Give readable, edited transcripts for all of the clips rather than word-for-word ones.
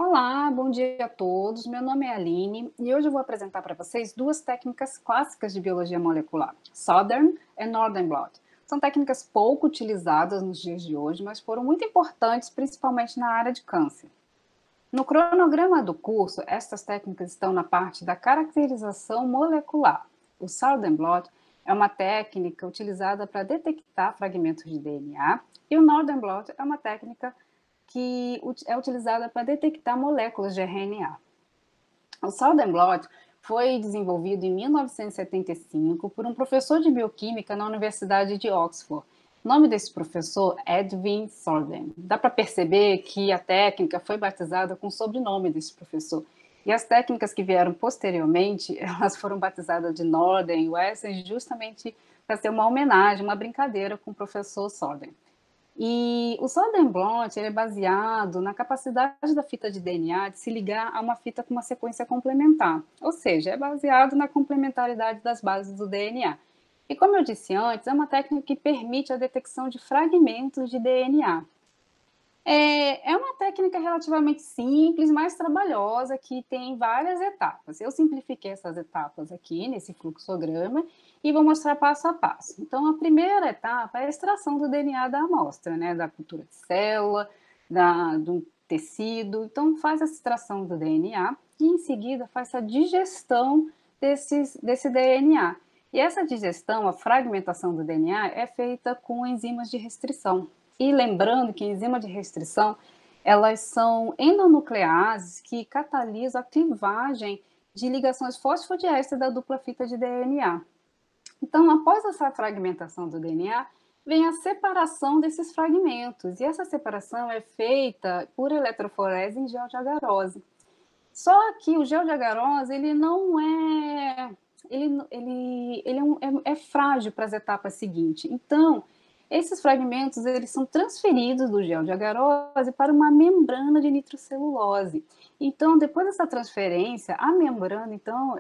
Olá, bom dia a todos. Meu nome é Aline e hoje eu vou apresentar para vocês duas técnicas clássicas de biologia molecular, Southern e Northern blot. São técnicas pouco utilizadas nos dias de hoje, mas foram muito importantes, principalmente na área de câncer. No cronograma do curso, estas técnicas estão na parte da caracterização molecular. O Southern blot é uma técnica utilizada para detectar fragmentos de DNA e o Northern blot é uma técnica que é utilizada para detectar moléculas de RNA. O Southern blot foi desenvolvido em 1975 por um professor de bioquímica na Universidade de Oxford. O nome desse professor é Edwin Southern. Dá para perceber que a técnica foi batizada com o sobrenome desse professor. E as técnicas que vieram posteriormente, elas foram batizadas de Northern e Western justamente para ser uma homenagem, uma brincadeira com o professor Southern. E o Southern blot ele é baseado na capacidade da fita de DNA de se ligar a uma fita com uma sequência complementar, ou seja, é baseado na complementaridade das bases do DNA. E como eu disse antes, é uma técnica que permite a detecção de fragmentos de DNA. É uma técnica relativamente simples, mais trabalhosa, que tem várias etapas. Eu simplifiquei essas etapas aqui nesse fluxograma e vou mostrar passo a passo. Então, a primeira etapa é a extração do DNA da amostra, né, da cultura de célula, do tecido. Então, faz a extração do DNA e, em seguida, faz a digestão desse DNA. E essa digestão, a fragmentação do DNA, é feita com enzimas de restrição. E lembrando que enzima de restrição, elas são endonucleases que catalisam a clivagem de ligações fosfodiésteres da dupla fita de DNA. Então, após essa fragmentação do DNA, vem a separação desses fragmentos. E essa separação é feita por eletroforese em gel de agarose. Só que o gel de agarose, ele não é... Ele é frágil para as etapas seguintes. Então, esses fragmentos eles são transferidos do gel de agarose para uma membrana de nitrocelulose. Então, depois dessa transferência, a membrana então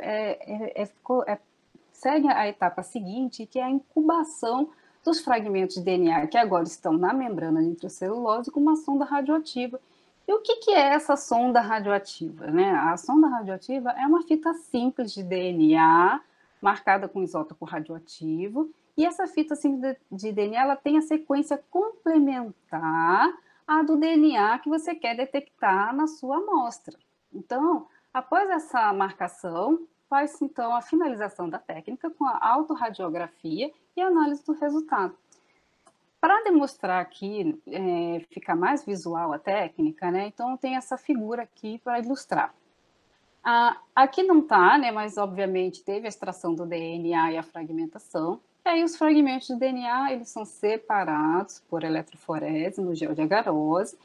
segue a etapa seguinte, que é a incubação dos fragmentos de DNA que agora estão na membrana de nitrocelulose com uma sonda radioativa. E o que é essa sonda radioativa? Né? A sonda radioativa é uma fita simples de DNA marcada com isótopo radioativo. E essa fita simples de DNA ela tem a sequência complementar à do DNA que você quer detectar na sua amostra. Então, após essa marcação, faz então a finalização da técnica com a autorradiografia e a análise do resultado. Para demonstrar aqui, ficar mais visual a técnica, né? Então tem essa figura aqui para ilustrar. Aqui não está, né? Mas obviamente teve a extração do DNA e a fragmentação. E aí os fragmentos de DNA eles são separados por eletroforese no gel de agarose.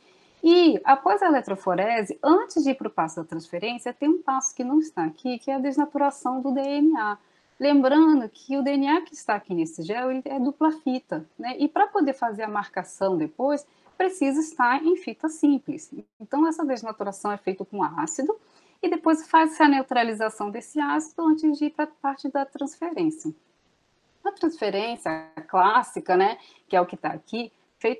E após a eletroforese, antes de ir para o passo da transferência, tem um passo que não está aqui, que é a desnaturação do DNA. Lembrando que o DNA que está aqui nesse gel ele é dupla fita, né? E para poder fazer a marcação depois, precisa estar em fita simples. Então, essa desnaturação é feita com ácido e depois faz a neutralização desse ácido antes de ir para a parte da transferência. A transferência clássica, né, que é o que está aqui,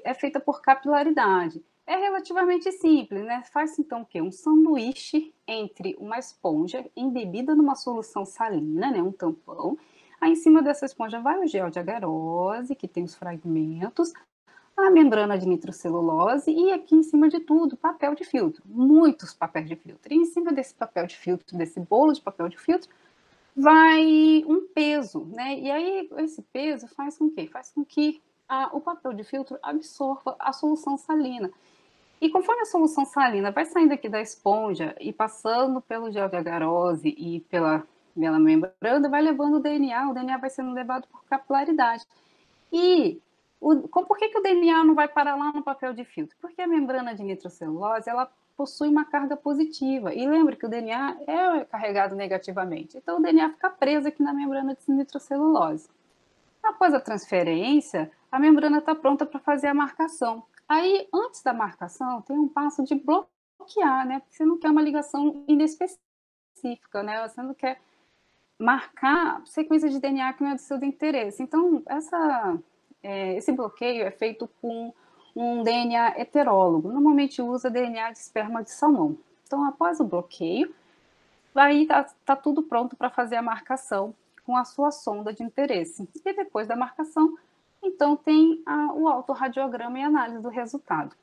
é feita por capilaridade. É relativamente simples, né? Faz então o quê? Um sanduíche entre uma esponja embebida numa solução salina, né? Um tampão. Aí em cima dessa esponja vai o gel de agarose, que tem os fragmentos, a membrana de nitrocelulose e aqui em cima de tudo, papel de filtro. Muitos papéis de filtro. E em cima desse papel de filtro, desse bolo de papel de filtro, vai um peso, né? E aí esse peso faz com que? Faz com que o papel de filtro absorva a solução salina. E conforme a solução salina vai saindo aqui da esponja e passando pelo gel de agarose e pela membrana, vai levando o DNA vai sendo levado por capilaridade. E por que o DNA não vai parar lá no papel de filtro? Porque a membrana de nitrocelulose, ela possui uma carga positiva. E lembra que o DNA é carregado negativamente. Então, o DNA fica preso aqui na membrana de nitrocelulose. Após a transferência, a membrana está pronta para fazer a marcação. Aí, antes da marcação, tem um passo de bloquear, né? Porque você não quer uma ligação inespecífica, né? Você não quer marcar sequência de DNA que não é do seu interesse. Então, esse bloqueio é feito com um DNA heterólogo. Normalmente usa DNA de esperma de salmão. Então, após o bloqueio, aí tá tudo pronto para fazer a marcação com a sua sonda de interesse. E depois da marcação, então tem o autorradiograma e análise do resultado.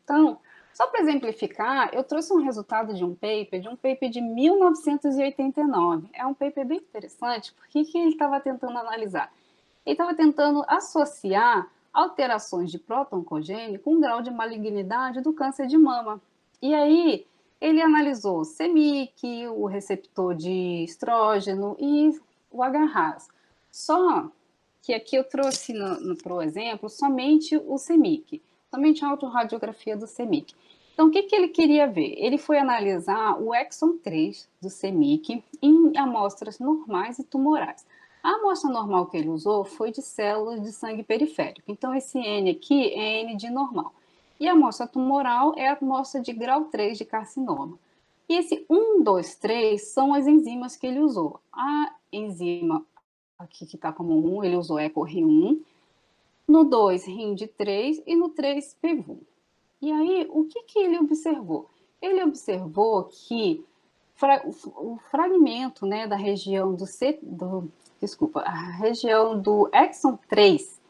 Então, só para exemplificar, eu trouxe um resultado de um paper de 1989. É um paper bem interessante, porque o que ele estava tentando analisar? Ele estava tentando associar alterações de próton cogênio com o grau de malignidade do câncer de mama. E aí, ele analisou o CEMIC, o receptor de estrógeno e o HRAS. Só que aqui eu trouxe para o exemplo somente o CEMIC, somente a autorradiografia do CEMIC. Então, o que ele queria ver? Ele foi analisar o exon 3 do CEMIC em amostras normais e tumorais. A amostra normal que ele usou foi de células de sangue periférico. Então, esse N aqui é N de normal. E a amostra tumoral é a amostra de grau 3 de carcinoma. E esse 1, 2, 3 são as enzimas que ele usou. A enzima aqui que está como 1, ele usou EcoRI1. No 2, RIND3 e no 3, PVUM. E aí, o que ele observou? Ele observou que o fragmento, né, da região a região do exon 3,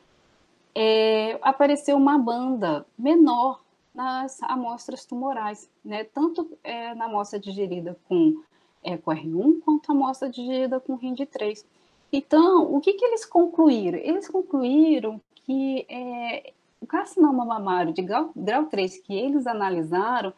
apareceu uma banda menor nas amostras tumorais, né, tanto na amostra digerida com EcoR1 quanto a amostra digerida com RIND3. Então, o que eles concluíram? Eles concluíram que o carcinoma mamário de grau 3 que eles analisaram,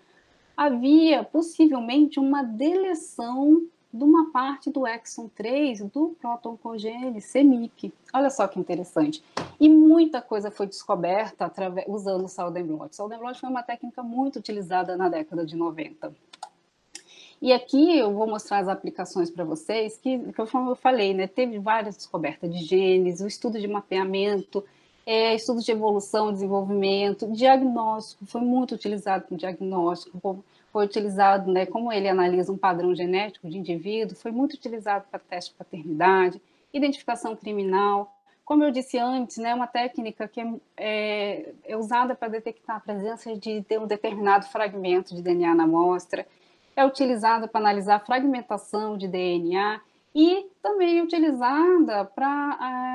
havia possivelmente uma deleção de uma parte do exon 3 do próton cogênio CEMIC. Olha só que interessante. E muita coisa foi descoberta usando o Salden-Blot. O Salden-Blot foi uma técnica muito utilizada na década de 90. E aqui eu vou mostrar as aplicações para vocês, como eu falei, né, teve várias descobertas de genes, o estudo de mapeamento, estudo de evolução, desenvolvimento, diagnóstico, foi muito utilizado para o diagnóstico, foi utilizado, né, como ele analisa um padrão genético de indivíduo, foi muito utilizado para teste de paternidade, identificação criminal. Como eu disse antes, né, uma técnica que é usada para detectar a presença de um determinado fragmento de DNA na amostra, é utilizada para analisar a fragmentação de DNA e também é utilizada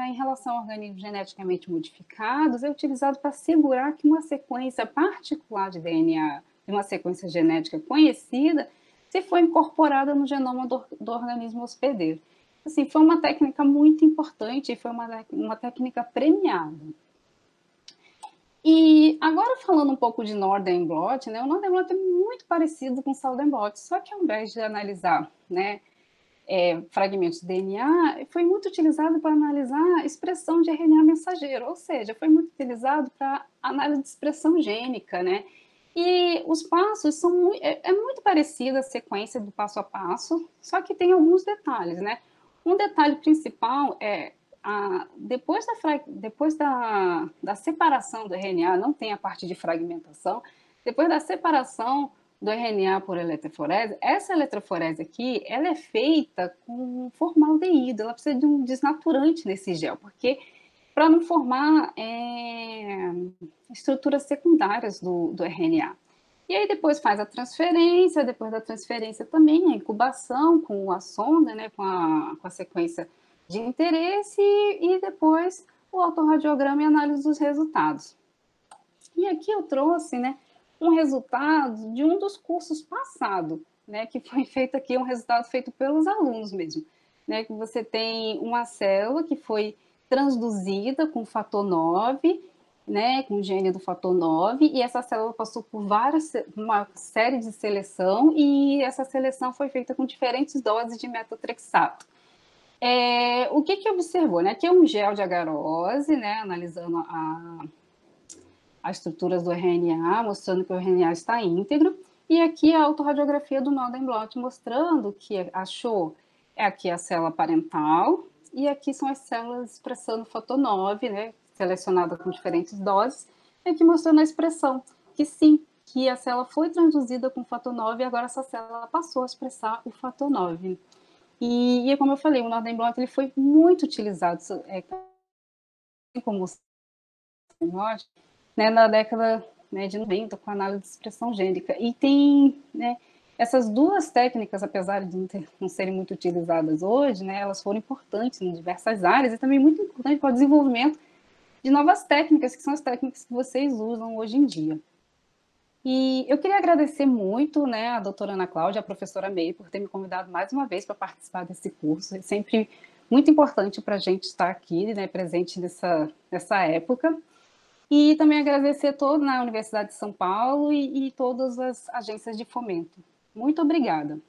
em relação a organismos geneticamente modificados, é utilizado para assegurar que uma sequência particular de DNA, de uma sequência genética conhecida, se foi incorporada no genoma do organismo hospedeiro. Assim, foi uma técnica muito importante e foi uma técnica premiada. E agora falando um pouco de Northern Blot, né, o Northern Blot é muito parecido com o Southern Blot, só que ao invés de analisar, né, fragmentos de DNA, foi muito utilizado para analisar a expressão de RNA mensageiro, ou seja, foi muito utilizado para análise de expressão gênica, né? E os passos são muito parecida a sequência do passo a passo, só que tem alguns detalhes, né? Um detalhe principal é depois da separação do RNA, não tem a parte de fragmentação, depois da separação do RNA por eletroforese, essa eletroforese aqui, ela é feita com formaldeído, ela precisa de um desnaturante nesse gel, porque para não formar estruturas secundárias do RNA. E aí depois faz a transferência, depois da transferência também a incubação com a sonda, né, com a sequência de interesse e depois o autorradiograma e análise dos resultados. E aqui eu trouxe, né, um resultado de um dos cursos passados, né, que foi feito aqui, um resultado feito pelos alunos mesmo, né, que você tem uma célula que foi transduzida com fator 9, né, com o gene do fator 9, e essa célula passou por uma série de seleção, e essa seleção foi feita com diferentes doses de metotrexato. O que observou? Né? Aqui é um gel de agarose, né, analisando as estruturas do RNA, mostrando que o RNA está íntegro, e aqui a autorradiografia do Northern Blot, mostrando que achou aqui a célula parental, e aqui são as células expressando fator 9, né, selecionada com diferentes doses, e aqui mostrando a expressão, que sim, que a célula foi transduzida com fator 9 e agora essa célula passou a expressar o fator 9. E como eu falei, o Northern Blot ele foi muito utilizado como né, na década né, de 90 com análise de expressão gênica. E tem, né, essas duas técnicas, apesar de não serem muito utilizadas hoje, né, elas foram importantes em diversas áreas e também muito importantes para o desenvolvimento de novas técnicas, que são as técnicas que vocês usam hoje em dia. E eu queria agradecer muito, né, a doutora Ana Cláudia, a professora May, por ter me convidado mais uma vez para participar desse curso. É sempre muito importante para a gente estar aqui, né, presente nessa época. E também agradecer toda na Universidade de São Paulo e todas as agências de fomento. Muito obrigada.